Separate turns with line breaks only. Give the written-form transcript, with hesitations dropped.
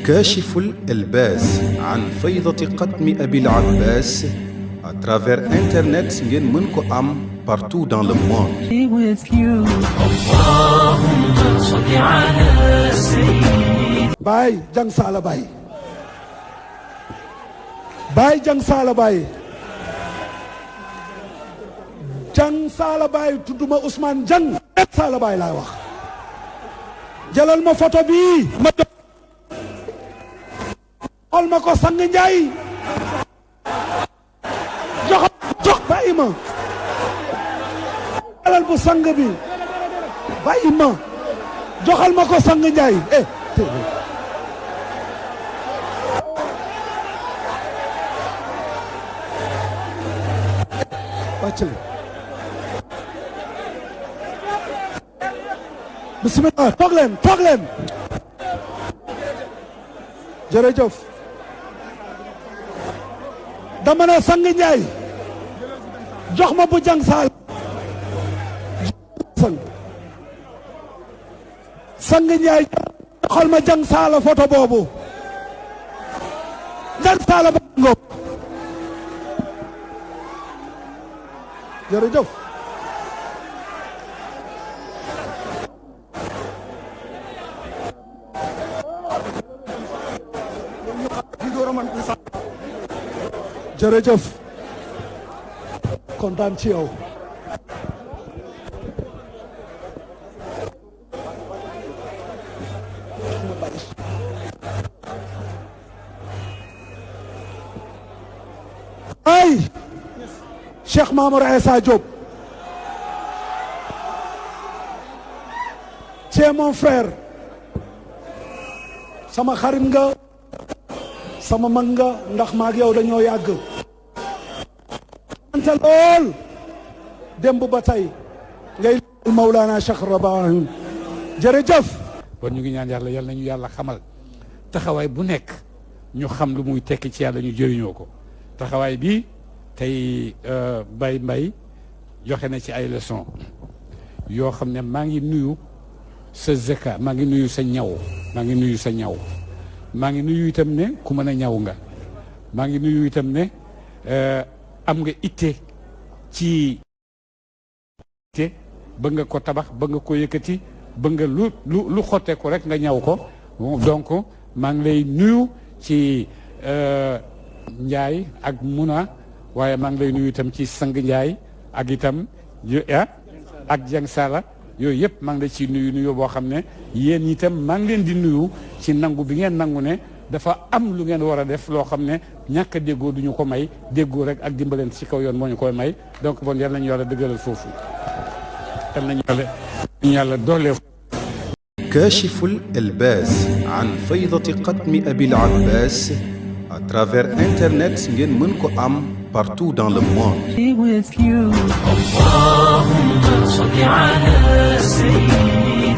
كاشف الألباس عن فيضة قدم أبي العباس à travers internet ngeen mën ko am partout dans le monde.
Baye Jang Sala Baye Baye Jang Sala Baye Jang Sala Baye tudduma Ousmane Jang Sala Baye laay wax jëlal ma photo bi ma xool ma ko sang Njaay jox bàyyi ma alal bu sang bi bàyyi ma joxal ma ko sang Njaay wàccale bismillah toog leen jërëjëf dama ne sang Njaay jox ma bu Jang Sala sang Njaay joxal ma Jang Sala photo boobu Jang Sala ba ngoog jërëjëf jërëjëf kontaan ci yow ay Cheikh Mamour Issa Diop c'est mon frère sama xarit nga sama mag nga ndax maag yow dañoo yàgg ante lool démb ba tey ngay Mawlana Cheikh Rabahi jërëjëf
kon ñu ngi ñaan yàlla yal nañu yàlla xamal taxawaay bu nekk ñu xam lu muy tekki ci yàlla ñu jëriñoo ko taxawaay bi tey Baye Mbaye joxe na ci ay leçons yoo xam ne maa ngi nuyu sa zeka maa ngi nuyu sa ñaw maa ngi nuyu sa ñaw maa ngi nuyu itam ne ku mën a ñaw nga maa ngi nuyu itam ne am nga itte ci te ba nga ko tabax ba nga ko yëkkati ba nga lu xottee ko rek nga ñaw ko donc maa ngi lay nuyu ci Njaay ak Muna waaye maa ngi lay nuyu itam ci sang Njaay ak itam ak Jang Sala yooyu yëpp maa ngi lay ci nuyu boo xam ne yéen itam maa ngi leen di nuyu ci nangu bi ngeen nangu ne dafa am lu ngeen war a def loo xam ne ñàkk a déggoo duñu ko may déggoo rek ak dimbaleen ci kaw yoon moo ñu koy may donc bon yal nañu yàlla dëggalal foofu yal nañu yàlla doole
كاشف الألباس عن فيضة قدم أبي العباس à travers internet ngeen mën ko am partout dans le monde.